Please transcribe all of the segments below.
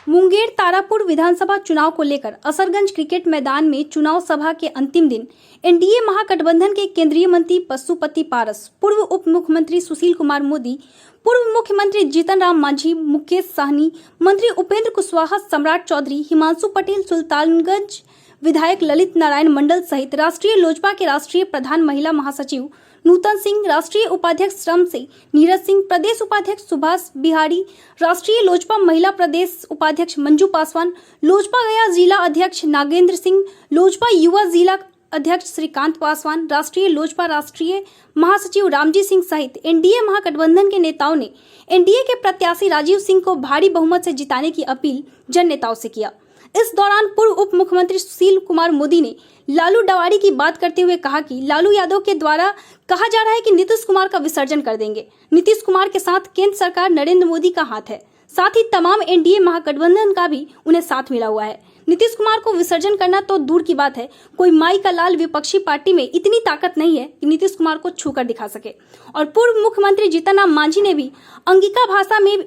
मुंगेर तारापुर विधानसभा चुनाव को लेकर असरगंज क्रिकेट मैदान में चुनाव सभा के अंतिम दिन एनडीए महागठबंधन के केंद्रीय मंत्री पशुपति पारस, पूर्व उप मुख्यमंत्री सुशील कुमार मोदी, पूर्व मुख्यमंत्री जीतन राम मांझी, मुकेश साहनी, मंत्री उपेंद्र कुशवाहा, सम्राट चौधरी, हिमांशु पटेल, सुल्तानगंज विधायक ललित नारायण मंडल सहित राष्ट्रीय लोजपा के राष्ट्रीय प्रधान महिला महासचिव नूतन सिंह, राष्ट्रीय उपाध्यक्ष श्रम से नीरज सिंह, प्रदेश उपाध्यक्ष सुभाष बिहारी, राष्ट्रीय लोजपा महिला प्रदेश उपाध्यक्ष मंजू पासवान, लोजपा गया जिला अध्यक्ष नागेंद्र सिंह, लोजपा युवा जिला अध्यक्ष श्रीकांत पासवान, राष्ट्रीय लोजपा राष्ट्रीय महासचिव रामजी सिंह सहित एनडीए महागठबंधन के नेताओं ने एनडीए के प्रत्याशी राजीव सिंह को भारी बहुमत से जिताने की अपील जन नेताओं से किया। इस दौरान पूर्व उप मुख्यमंत्री सुशील कुमार मोदी ने लालू डवारी की बात करते हुए कहा कि लालू यादव के द्वारा कहा जा रहा है कि नीतीश कुमार का विसर्जन कर देंगे। नीतीश कुमार के साथ केंद्र सरकार नरेंद्र मोदी का हाथ है, साथ ही तमाम एनडीए महागठबंधन का भी उन्हें साथ मिला हुआ है। नीतीश कुमार को विसर्जन करना तो दूर की बात है, कोई माई का लाल विपक्षी पार्टी में इतनी ताकत नहीं है कि नीतीश कुमार को छूकर दिखा सके। और पूर्व मुख्यमंत्री जीतन राम मांझी ने भी अंगिका भाषा में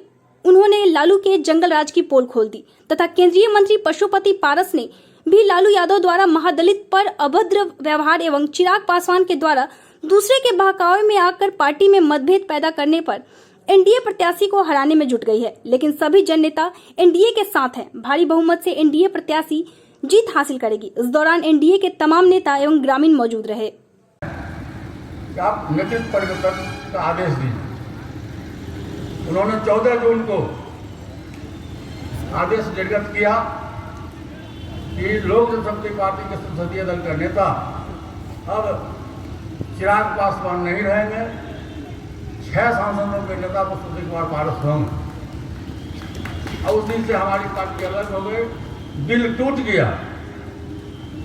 उन्होंने लालू के जंगल राज की पोल खोल दी तथा केंद्रीय मंत्री पशुपति पारस ने भी लालू यादव द्वारा महादलित पर अभद्र व्यवहार एवं चिराग पासवान के द्वारा दूसरे के बहकावे में आकर पार्टी में मतभेद पैदा करने पर एनडीए प्रत्याशी को हराने में जुट गई है। लेकिन सभी जन नेता एनडीए के साथ हैं। भारी बहुमत से एनडीए प्रत्याशी जीत हासिल करेगी। इस दौरान एनडीए के तमाम नेता एवं ग्रामीण मौजूद रहे। आप नेतृत्व परिवर्तन का आदेश दीजिए। उन्होंने 14 जून को आदेश निर्गत किया कि लोक जनशक्ति पार्टी के संसदीय दल का नेता अब चिराग पासवान नहीं रहेंगे, 6 सांसदों के नेता सुशील कुमार पारस होंगे। और उस दिन से हमारी पार्टी अलग हो गई, दिल टूट गया।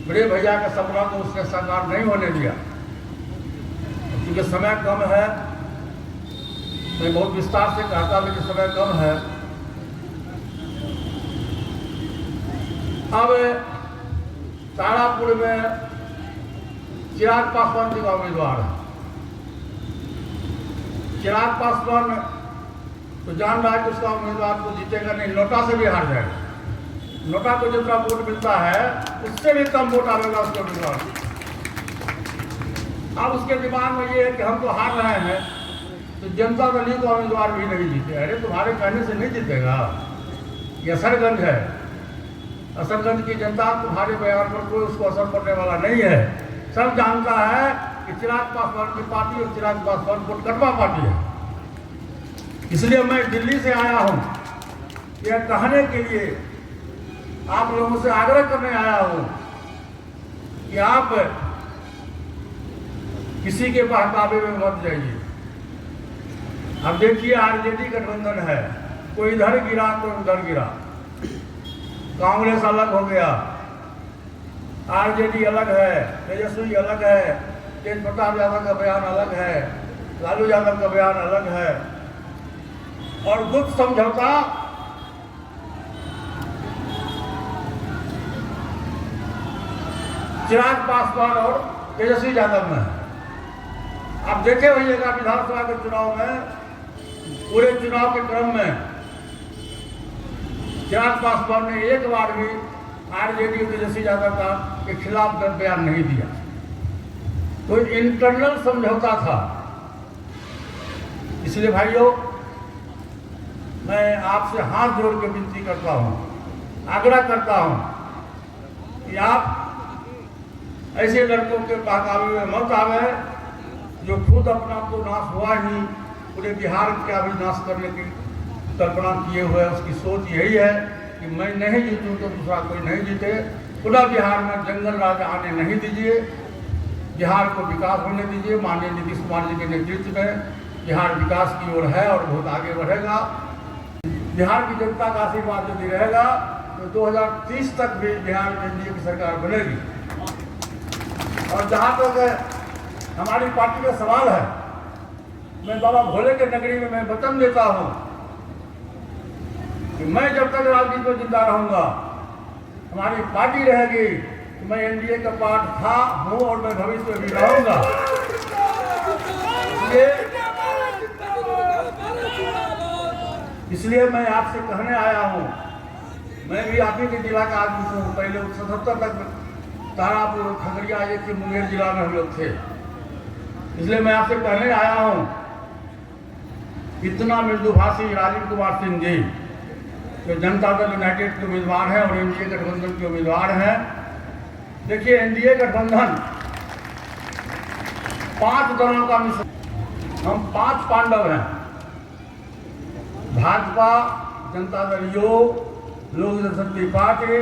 बड़े भैया का सपना तो उसने साकार नहीं होने दिया। क्योंकि समय कम है, मैं बहुत विस्तार से कहता, लेकिन समय कम है। अब तारापुर में चिराग पासवान जी का उम्मीदवार है। चिराग पासवान तो जान रहा है कि उसका उम्मीदवार तो जीतेगा नहीं, नोटा से भी हार जाएगा। नोटा को जितना वोट मिलता है उससे भी कम वोट आएगा उसके उम्मीदवार। अब उसके दिमाग में ये है कि हम तो हार रहे हैं, तो जनता दल का उम्मीदवार भी नहीं जीते। अरे तुम्हारे कहने से नहीं जीतेगा, ये असरगंज है। असरगंज की जनता तुम्हारे बयान पर कोई उसको असर पड़ने वाला नहीं है। सब जानता है कि चिराग पासवान की पार्टी और चिराग पासवान कोटकटवा पार्टी है। इसलिए मैं दिल्ली से आया हूँ यह कहने के लिए, आप लोगों से आग्रह करने आया हूँ कि आप किसी के बहकावे में मत जाइए। अब देखिए आरजेडी गठबंधन है, कोई इधर गिरा कोई उधर गिरा। कांग्रेस अलग हो गया, आरजेडी अलग है, तेजस्वी अलग है, तेज प्रताप यादव का बयान अलग है, लालू यादव का बयान अलग है। और गुप्त समझौता चिराग पासवान और तेजस्वी यादव में है। आप देखे होइएगा विधानसभा के चुनाव में, पूरे चुनाव के क्रम में चिराग पासवान ने एक बार भी आरजेडी और तेजस्वी यादव का के खिलाफ बयान नहीं दिया। तो इंटरनल समझौता था। इसलिए भाइयों, मैं आपसे हाथ जोड़ के विनती करता हूं, आग्रह करता हूं कि आप ऐसे लड़कों के बहकावे में मत आवे जो खुद अपना तो नाश हुआ ही, पूरे बिहार का भी नाश करने की कल्पना किए हुए। उसकी सोच यही है कि मैं नहीं जीतूं तो दूसरा कोई नहीं जीते। पुनः बिहार में जंगल राज आने नहीं दीजिए, बिहार को विकास होने दीजिए। माननीय नीतीश कुमार जी के नेतृत्व में बिहार विकास की ओर है और बहुत आगे बढ़ेगा। बिहार की जनता का आशीर्वाद यदि रहेगा तो 2030 तक भी बिहार में एनडीए की सरकार बनेगी। और जहाँ तक हमारी पार्टी का सवाल है, मैं बाबा भोले के नगरी में मैं वचन देता हूँ कि मैं जब तक राजनीति में जिंदा रहूंगा, हमारी पार्टी रहेगी, तो मैं एनडीए का पार्ट था, हूँ और मैं भविष्य में भी रहूंगा। इसलिए मैं आपसे कहने आया हूँ मैं भी आप ही के जिला का आदमी हूँ। पहले 77 तक तारापुर खगड़िया एक के मुंगेर जिला में हम लोग थे। इसलिए मैं आपसे कहने आया हूँ, इतना मृदुभाषी राजीव कुमार सिंह जी जो जनता दल यूनाइटेड के उम्मीदवार हैं और एनडीए गठबंधन के उम्मीदवार हैं। देखिए, एनडीए गठबंधन 5 दलों का मिश्रण, हम 5 पांडव हैं। भाजपा, जनता दल योग, लोक जनशक्ति पार्टी,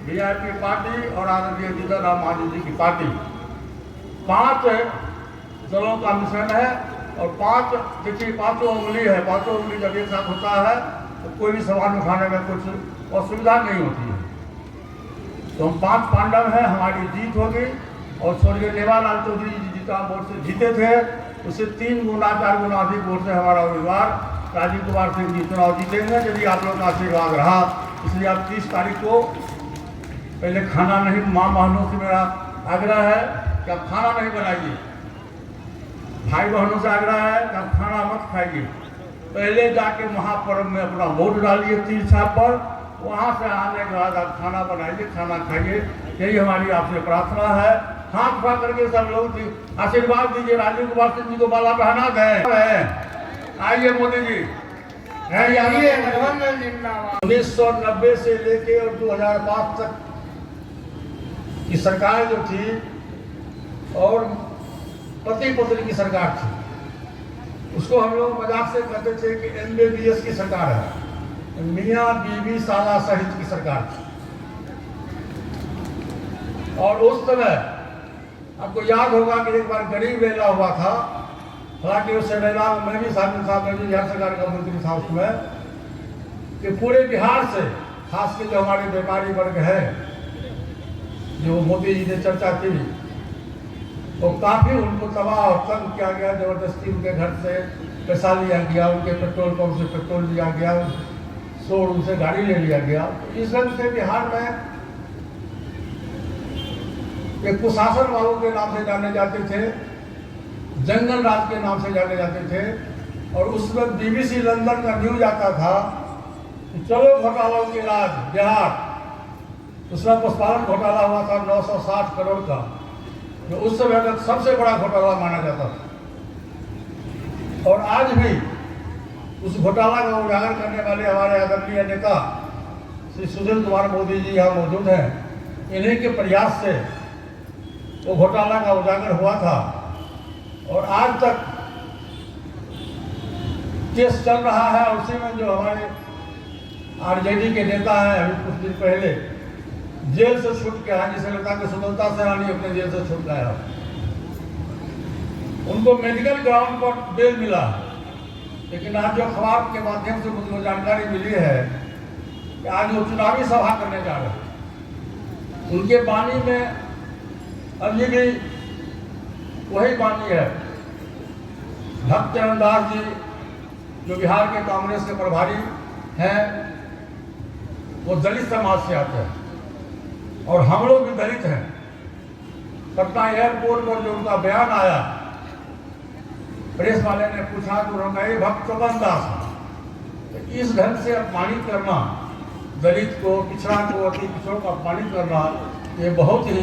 वीआईपी पार्टी और आदरणीय जीतन राम मांझी जी की पार्टी, 5 दलों का मिश्रण है। और 5 देखिए, 5 उंगली है। 5 उंगली जब एक साथ होता है तो कोई भी सवाल उठाने में कुछ असुविधा नहीं होती है। तो हम 5 पांडव हैं, हमारी जीत होगी। और स्वर्गीय नेवालाल चौधरी जी जितना वोट से जीते थे, उससे 3 गुना 4 गुना अधिक वोट से हमारा उम्मीदवार राजीव कुमार सिंह जी चुनाव जीतेंगे, यदि आप लोगों का आशीर्वाद रहा। इसलिए आप 30 तारीख को पहले खाना नहीं, माँ बहनों से मेरा आग्रह है कि आप खाना नहीं बनाइए। भाई बहनों से आग्रह है कि आप खाना मत खाइए। पहले जाके महापर्व में अपना वोट डालिए तीर छाप पर, वहाँ से आने के बाद आप खाना बनाइए, खाना खाइए। यही हमारी आपसे प्रार्थना है। हाथ उठा करके सब लोग आशीर्वाद दीजिए, राजीव कुमार सिंह जी को माला पहना दें। आइए मोदी जी, आइए। 1990 से लेके और 2005 तक की सरकार जो थी और पति पत्नी की सरकार थी, उसको हम लोग मजाक से कहते थे कि MBBS की सरकार है, मियाँ बीवी साला सहित की सरकार थी। और उस समय आपको याद होगा कि एक बार गरीब रेला हुआ था। हालांकि उस रेला में मैं भी शामिल था, मैं भी बिहार सरकार का मंत्री था उसमें, कि पूरे बिहार से खास के जो हमारे व्यापारी वर्ग है, जो मोदी जी ने चर्चा की, तो काफ़ी उनको तबाह और तंग किया गया। जबरदस्ती उनके घर से पैसा लिया गया, उनके पेट्रोल पंप से पेट्रोल लिया गया, शोरूम से गाड़ी ले लिया गया। इस ढंग से बिहार में एक कुशासन बाबू के नाम से जाने जाते थे, जंगल राज के नाम से जाने जाते थे। और उसमें BBC लंदन का न्यूज आता था कि चलो घोटालों के राज बिहार। उसमें पशुपालन घोटाला हुआ था 960 करोड़ का, जो उस समय तक सबसे बड़ा घोटाला माना जाता था। और आज भी उस घोटाला का उजागर करने वाले हमारे आदरणीय नेता श्री सुशील कुमार मोदी जी यहाँ मौजूद हैं। इन्हीं के प्रयास से वो घोटाला का उजागर हुआ था और आज तक केस चल रहा है। उसी में जो हमारे RJD के नेता हैं, अभी कुछ दिन पहले जेल से छूट के आए, जिसे लगता कि स्वतंत्रता सेनानी अपने जेल से छूट गया, उनको मेडिकल ग्राउंड पर बेल मिला। लेकिन आज जो अखबार के माध्यम से मुझको जानकारी मिली है कि आज वो चुनावी सभा करने जा रहे हैं। उनके वाणी में अभी भी वही वाणी है। भक्त चरण दास जी जो बिहार के कांग्रेस के प्रभारी हैं, वो दलित समाज से आते हैं और हम लोग भी दलित हैं। पटना एयरपोर्ट पर जो उनका बयान आया, प्रेस वाले ने पूछा तो उन्होंने कहा भक्त चरण दास। तो इस ढंग से अपमानित करना, दलित को, पिछड़ा को, अति पिछड़ों को अपमानित करना, ये बहुत ही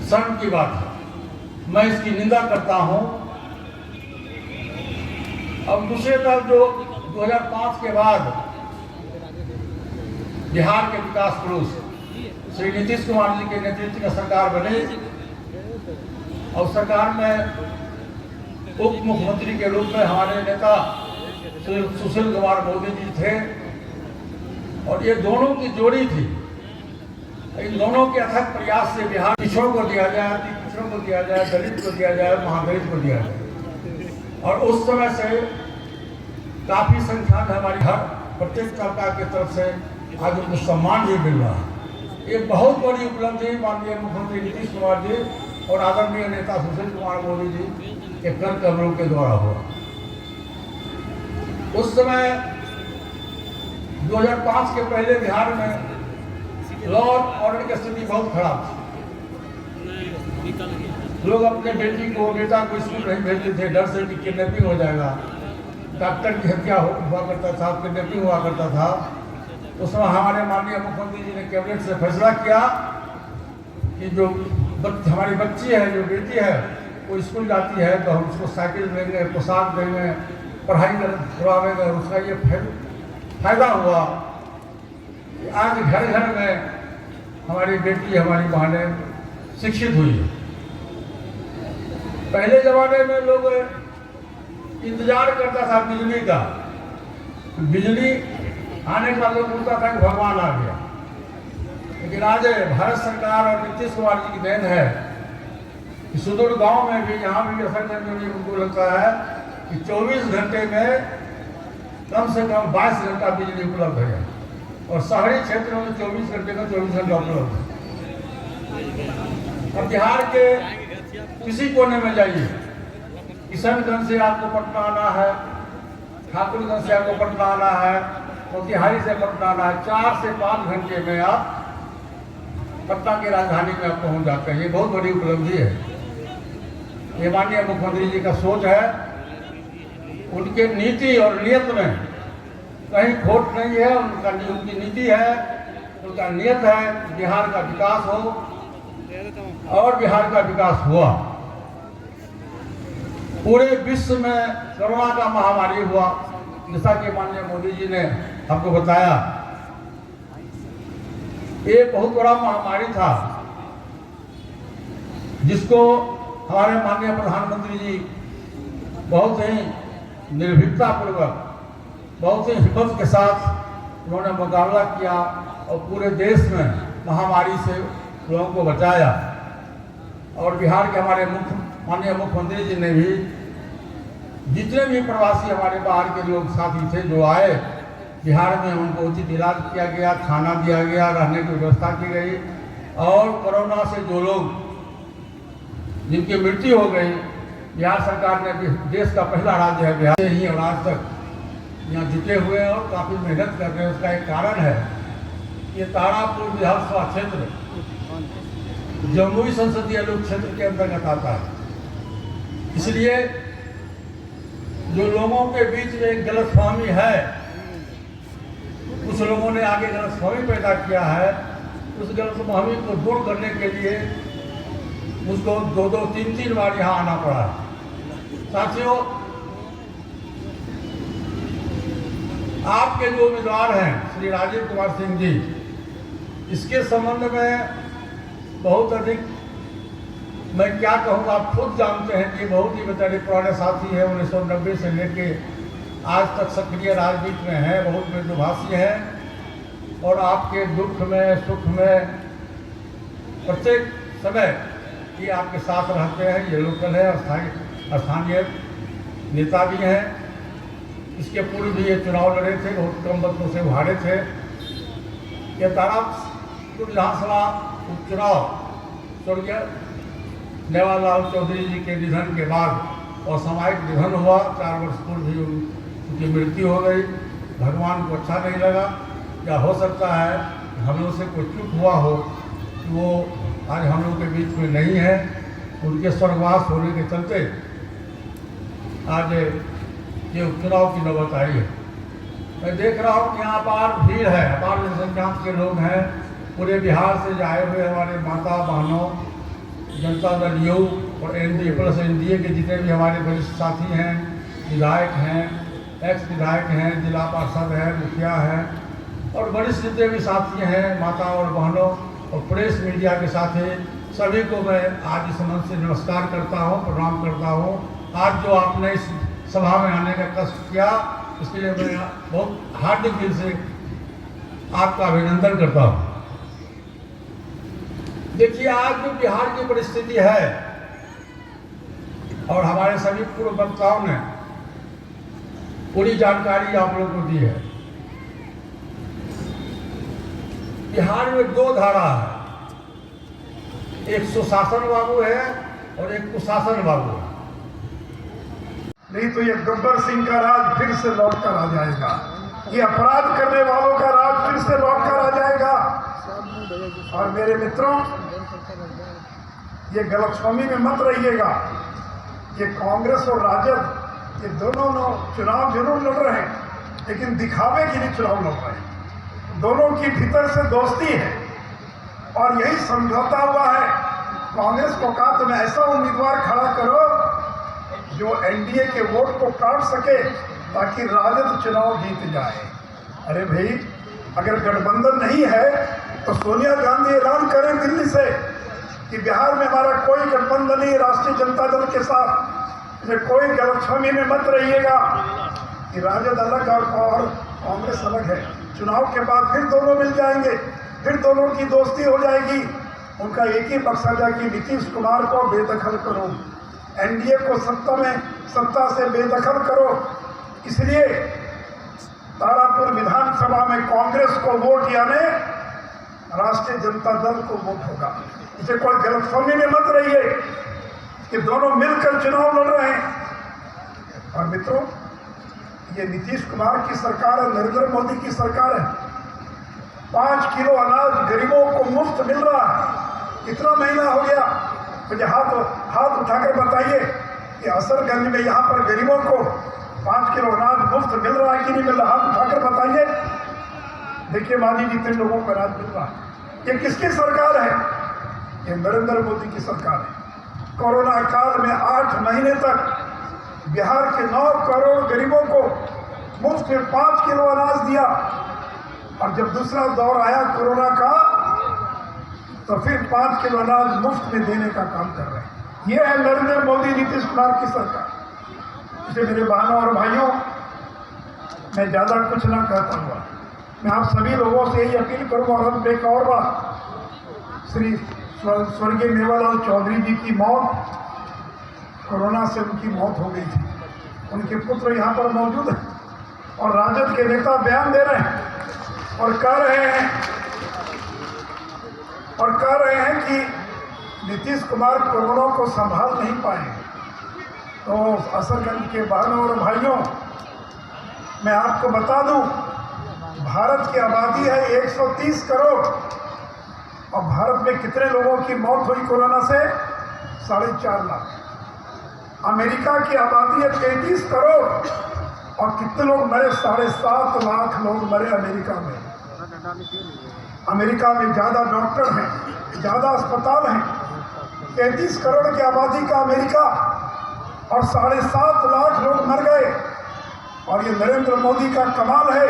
शर्म की बात है। मैं इसकी निंदा करता हूं। अब दूसरे तरफ जो 2005 के बाद बिहार के विकास पुरुष श्री नीतीश कुमार जी के नेतृत्व में सरकार बनी और सरकार में उप मुख्यमंत्री के रूप में हमारे नेता श्री सुशील कुमार मोदी जी थे। और ये दोनों की जोड़ी थी। इन दोनों के अथक प्रयास से बिहार पिछड़ों को दिया जाए, अति पिछड़ों को दिया जाए, दलित को दिया जाए, महादलित को दिया जाए। और उस समय से काफ़ी संख्या में हमारी हर प्रत्येक तबका की तरफ से आज उनको सम्मान भी मिल रहा है। ये बहुत बड़ी उपलब्धि माननीय मुख्यमंत्री नीतीश कुमार जी और आदरणीय नेता सुशील कुमार मोदी जी के कर कमरों के द्वारा हुआ। उस समय 2005 के पहले बिहार में लॉ ऑर्डर की स्थिति बहुत खराब थी। लोग अपने बेटी को, बेटा को स्कूल नहीं भेजते थे, डर से कि किडनैपिंग हो जाएगा। डॉक्टर की हत्या हुआ करता था, किडनैपिंग हुआ करता था। उसमें हमारे माननीय मुख्यमंत्री जी ने कैबिनेट से फैसला किया कि जो हमारी बच्ची है, जो बेटी है, वो स्कूल जाती है तो हम उसको साइकिल देंगे, पोशाक देंगे, पढ़ाई करवाएंगे। और उसका ये फायदा हुआ कि आज घर घर में हमारी बेटी, हमारी बहनें शिक्षित हुई है। पहले ज़माने में लोग इंतजार करता था बिजली का, बिजली आने का लोग बोलता था कि भगवान आ गया। लेकिन आज भारत सरकार और नीतीश कुमार जी की देन है कि सुदूर गांव में भी, यहाँ भी असरगंज में भी उनको लगता है कि 24 घंटे में कम से कम 22 घंटा बिजली उपलब्ध है। और शहरी क्षेत्रों में 24 घंटे का 24 घंटा उपलब्ध है। अब बिहार के किसी कोने में जाइए, किशनगंज से आपको पटना आना है, ठाकुरगंज से आपको पटना आना है, मोतिहारी से पटना आना है, 4 से 5 घंटे में आप पटना की राजधानी में आप पहुंच जाते हैं। ये बहुत बड़ी उपलब्धि है। ये माननीय मुख्यमंत्री जी का सोच है, उनके नीति और नियत में कहीं खोट नहीं है। उनकी नीति है, उनका नियत है बिहार का विकास हो, और बिहार का विकास हुआ। पूरे विश्व में कोरोना का महामारी हुआ, जैसा कि माननीय मोदी जी ने आपको बताया। ये बहुत बड़ा महामारी था जिसको हमारे माननीय प्रधानमंत्री जी बहुत ही निर्भीकता पूर्वक, बहुत ही हिम्मत के साथ उन्होंने मुकाबला किया और पूरे देश में महामारी से लोगों को बचाया। और बिहार के हमारे माननीय मुख्यमंत्री जी ने भी जितने भी प्रवासी हमारे बाहर के लोग साथी थे जो आए बिहार में, उनको उचित इलाज किया गया, खाना दिया गया, रहने की व्यवस्था की गई। और कोरोना से जो लोग जिनकी मृत्यु हो गई, बिहार सरकार ने, देश का पहला राज्य है बिहार से ही, और आज तक यहाँ जुटे हुए हैं और काफ़ी मेहनत कर रहे हैं। उसका एक कारण है, ये तारापुर विधानसभा क्षेत्र जमुई संसदीय लोक क्षेत्र के अंतर्गत आता है। इसलिए जो लोगों के बीच में एक गलतफहमी है, कुछ लोगों ने आगे गलतफहमी पैदा किया है, उस गलतफहमी को दूर करने के लिए मुझको 2-2, 3-3 बार यहाँ आना पड़ा है। साथियों, आपके जो उम्मीदवार हैं श्री राजीव कुमार सिंह जी, इसके संबंध में बहुत अधिक मैं क्या कहूँगा, आप खुद जानते हैं कि बहुत ही बेचारे पुराने साथी हैं। 1990 से लेके आज तक सक्रिय राजनीति में हैं, बहुत मृदुभाषी हैं और आपके दुख में, सुख में, प्रत्येक समय ये आपके साथ रहते हैं। ये लोकल है, स्थानीय नेता भी हैं। इसके पूर्व भी ये चुनाव लड़े थे, बहुत कम मतों से हारे थे। ये तारापुर विधानसभा उपचुनाव स्वर्गीय नेवालाल चौधरी जी के निधन के बाद असामयिक निधन हुआ। 4 वर्ष पूर्व भी उनकी मृत्यु हो गई। भगवान को अच्छा नहीं लगा, या हो सकता है हम लोग से कोई चूक हुआ हो कि वो आज हम लोग के बीच में नहीं है। उनके स्वर्गवास होने के चलते आज ये उपचुनाव की नौबत आई है। मैं देख रहा हूँ कि यहाँ अपार भीड़ है, अपार जनसंख्या के लोग हैं। पूरे बिहार से आए हुए हमारे माता बहनों, जनता दल यू और एनडीए प्लस एनडीए के जितने भी हमारे वरिष्ठ साथी हैं, विधायक हैं, एक्स विधायक हैं, जिला पार्षद हैं, मुखिया हैं और वरिष्ठ जितने भी साथी हैं, माता और बहनों और प्रेस मीडिया के साथी, सभी को मैं आज इस मंच से नमस्कार करता हूँ, प्रणाम करता हूँ। आज जो आपने इस सभा में आने का कष्ट किया, इसके लिए मैं बहुत हार्दिक दिल से आपका अभिनंदन करता हूँ। देखिए, आज जो बिहार की परिस्थिति है और हमारे सभी पूर्व वक्ताओं ने पूरी जानकारी आप लोगों को दी है। बिहार में 2 धारा है, एक सुशासन बाबू है और एक कुशासन बाबू है। नहीं तो ये गब्बर सिंह का राज फिर से लौट कर आ जाएगा, ये अपराध करने वालों का राज फिर से लौट कर आ जाएगा। और मेरे मित्रों, ये गलतफहमी में मत रहिएगा। ये कांग्रेस और राजद ये दोनों चुनाव जरूर लड़ रहे हैं, लेकिन दिखावे के लिए चुनाव लड़ रहे हैं। दोनों की भीतर से दोस्ती है और यही समझौता हुआ है। कांग्रेस को कहा तुम ऐसा उम्मीदवार खड़ा करो जो एनडीए के वोट को काट सके ताकि राजद चुनाव जीत जाए। अरे भाई, अगर गठबंधन नहीं है तो सोनिया गांधी ऐलान करें दिल्ली से कि बिहार में हमारा कोई गठबंधन नहीं, राष्ट्रीय जनता दल के साथ कोई गलतफहमी में मत रहिएगा कि राजद अलग और कांग्रेस अलग है। चुनाव के बाद फिर दोनों मिल जाएंगे, फिर दोनों की दोस्ती हो जाएगी। उनका एक ही मकसद है कि नीतीश कुमार को बेदखल करो, एनडीए को सत्ता से बेदखल करो। इसलिए तारापुर विधानसभा में कांग्रेस को वोट यानी राष्ट्रीय जनता दल को वोट होगा। इसे कोई गलतफहमी में मत रहिए कि दोनों मिलकर चुनाव लड़ रहे हैं। और मित्रों, ये नीतीश कुमार की सरकार है, नरेंद्र मोदी की सरकार है। 5 किलो अनाज गरीबों को मुफ्त मिल रहा है। कितना महीना हो गया? मुझे हाथ उठाकर बताइए कि असरगंज में यहाँ पर गरीबों को 5 किलो अनाज मुफ्त मिल रहा है कि नहीं मिल रहा? हाथ उठाकर बताइए। देखिए मानी जितने लोगों को अनाज मिल रहा है। ये किसकी सरकार है? ये नरेंद्र मोदी की सरकार है। कोरोना काल में 8 महीने तक बिहार के 9 करोड़ गरीबों को मुफ्त में 5 किलो अनाज दिया। और जब दूसरा दौर आया कोरोना का तो फिर 5 किलो अनाज मुफ्त में देने का काम कर रहे हैं। ये है नरेंद्र मोदी नीतीश कुमार की सरकार। इसलिए मेरे बहनों और भाइयों, मैं ज़्यादा कुछ ना कहता हुआ मैं आप सभी लोगों से यही अपील करूँगा। और एक और बात, श्री स्वर्गीय मेवालाल चौधरी जी की मौत, कोरोना से उनकी मौत हो गई थी। उनके पुत्र यहाँ पर मौजूद हैं और राजद के नेता बयान दे रहे हैं और कह रहे हैं कि नीतीश कुमार कोरोना को संभाल नहीं पाए। तो असरगंज के बहनों और भाइयों, मैं आपको बता दूं, भारत की आबादी है 130 करोड़ और भारत में कितने लोगों की मौत हुई कोरोना से? 4.5 लाख। अमेरिका की आबादी है 33 करोड़ और कितने लोग मरे? 7.5 लाख लोग मरे अमेरिका में। अमेरिका में ज़्यादा डॉक्टर हैं, ज़्यादा अस्पताल हैं। 33 करोड़ की आबादी का अमेरिका और 7.5 लाख लोग मर गए। और ये नरेंद्र मोदी का कमाल है,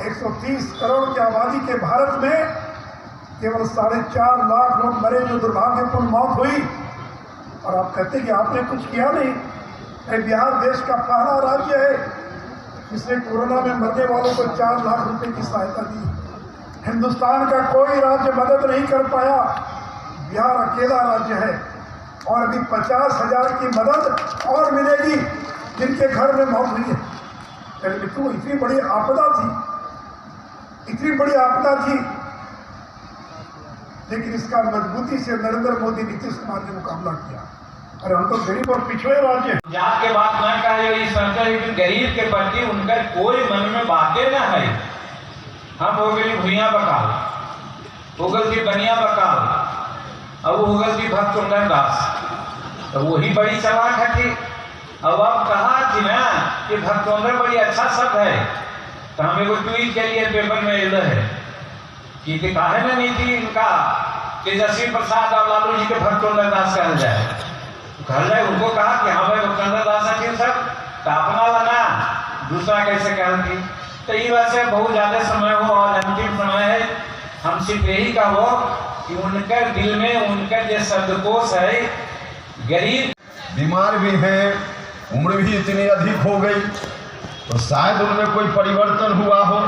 130 करोड़ की आबादी के भारत में केवल 4.5 लाख लोग मरे, जो दुर्भाग्यपूर्ण मौत हुई। और आप कहते कि आपने कुछ किया नहीं। बिहार देश का पहला राज्य है जिसने कोरोना में मरने वालों को 4 लाख रुपए की सहायता दी। हिंदुस्तान का कोई राज्य मदद नहीं कर पाया, बिहार अकेला राज्य है। और अभी 50,000 की मदद और मिलेगी जिनके घर में मौत हुई है। अरे मित्रों, इतनी बड़ी आपदा थी, लेकिन इसका मजबूती से नरेंद्र मोदी नीतीश कुमार ने मुकाबला किया। अरे हम तो गरीब और पिछड़े राज्य हैं। जात के बात न कहे, इस संसार लेकिन गरीब के प्रति उनका कोई मन में बातें न है। हम हो गई भुइया बकाल, हो गई बनिया बकाल, अब हो गई भक्त सुंदर दास। तो वही बड़ी चालाक है थी। अब कहा थी ना कि भक्त सुंदर बड़ी अच्छा शब्द है, तो हम एगो ट्वीट के लिए पेपर में एल है कि काहे ना नीति इनका तेजस्वी प्रसाद और लालू जी के भक्त सुंदर दास कहल जाए। कहल जाए उनको कहा कि हाँ भाई भक्त सुंदर दास है सब, तो अपना लाना दूसरा कैसे कहती। तो ये वैसे बहुत ज़्यादा समय हो और अंतिम समय है। हम सिर्फ यही कहो कि उनके दिल में उनका जो शब्दकोश है, गरीब बीमार भी हैं, उम्र भी इतनी अधिक हो गई, तो शायद उनमें कोई परिवर्तन हुआ हो।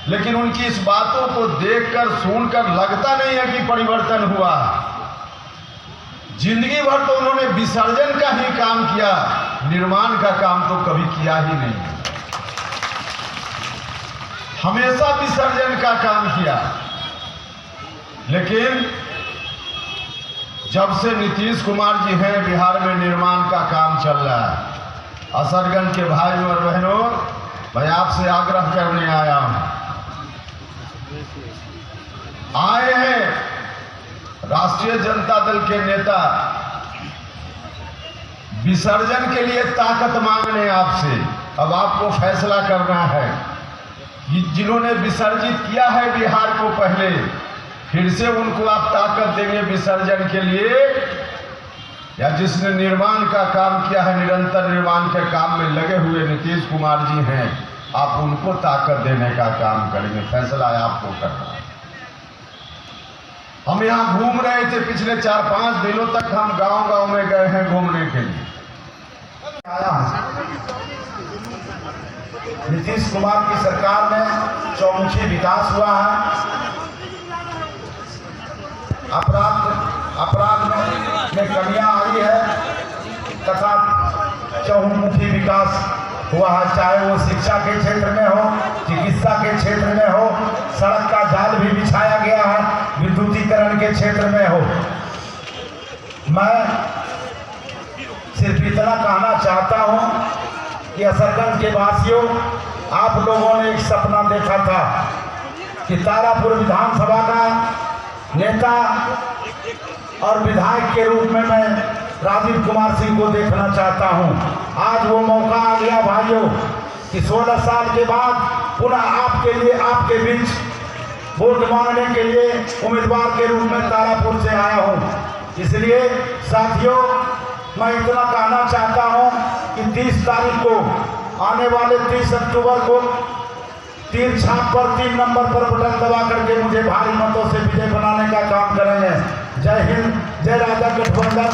लेकिन उनकी इस बातों को देखकर सुनकर लगता नहीं है कि परिवर्तन हुआ। जिंदगी भर तो उन्होंने विसर्जन का ही काम किया, निर्माण का काम तो कभी किया ही नहीं। हमेशा विसर्जन का काम किया। लेकिन जब से नीतीश कुमार जी हैं, बिहार में निर्माण का काम चल रहा है। असरगंज के भाइयों और बहनों, मैं आपसे आग्रह करने आया हूं। आए हैं राष्ट्रीय जनता दल के नेता विसर्जन के लिए ताकत मांगने आपसे। अब आपको फैसला करना है जिन्होंने विसर्जित किया है बिहार को पहले, फिर से उनको आप ताकत देंगे विसर्जन के लिए, या जिसने निर्माण का काम किया है, निरंतर निर्माण के काम में लगे हुए नीतीश कुमार जी हैं, आप उनको ताकत देने का काम करेंगे? फैसला है आपको करना है। हम यहाँ घूम रहे थे पिछले 4-5 दिनों तक, हम गांव-गांव में गए हैं घूमने के लिए। आया नीतीश कुमार की सरकार में चौमुखी विकास हुआ है, अपराध में कमियां आई है तथा चौमुखी विकास हुआ है, चाहे वो शिक्षा के क्षेत्र में हो, चिकित्सा के क्षेत्र में हो, सड़क का जाल भी बिछाया गया है, विद्युतीकरण के क्षेत्र में हो। मैं सिर्फ इतना कहना चाहता हूं कि असरगंज के वासियों, आप लोगों ने एक सपना देखा था कि तारापुर विधानसभा का नेता और विधायक के रूप में मैं राजीव कुमार सिंह को देखना चाहता हूं। आज वो मौका आ गया भाइयों कि 16 साल के बाद पुनः आपके लिए, आपके बीच वोट मांगने के लिए उम्मीदवार के रूप में तारापुर से आया हूं। इसलिए साथियों, मैं इतना कहना चाहता हूं कि 30 तारीख को, आने वाले 30 अक्टूबर को तीर छाप पर 3 नंबर पर बटन दबा करके मुझे भारी मतों से विजय बनाने का काम करेंगे। जय हिंद, जय राजा गठबंधन।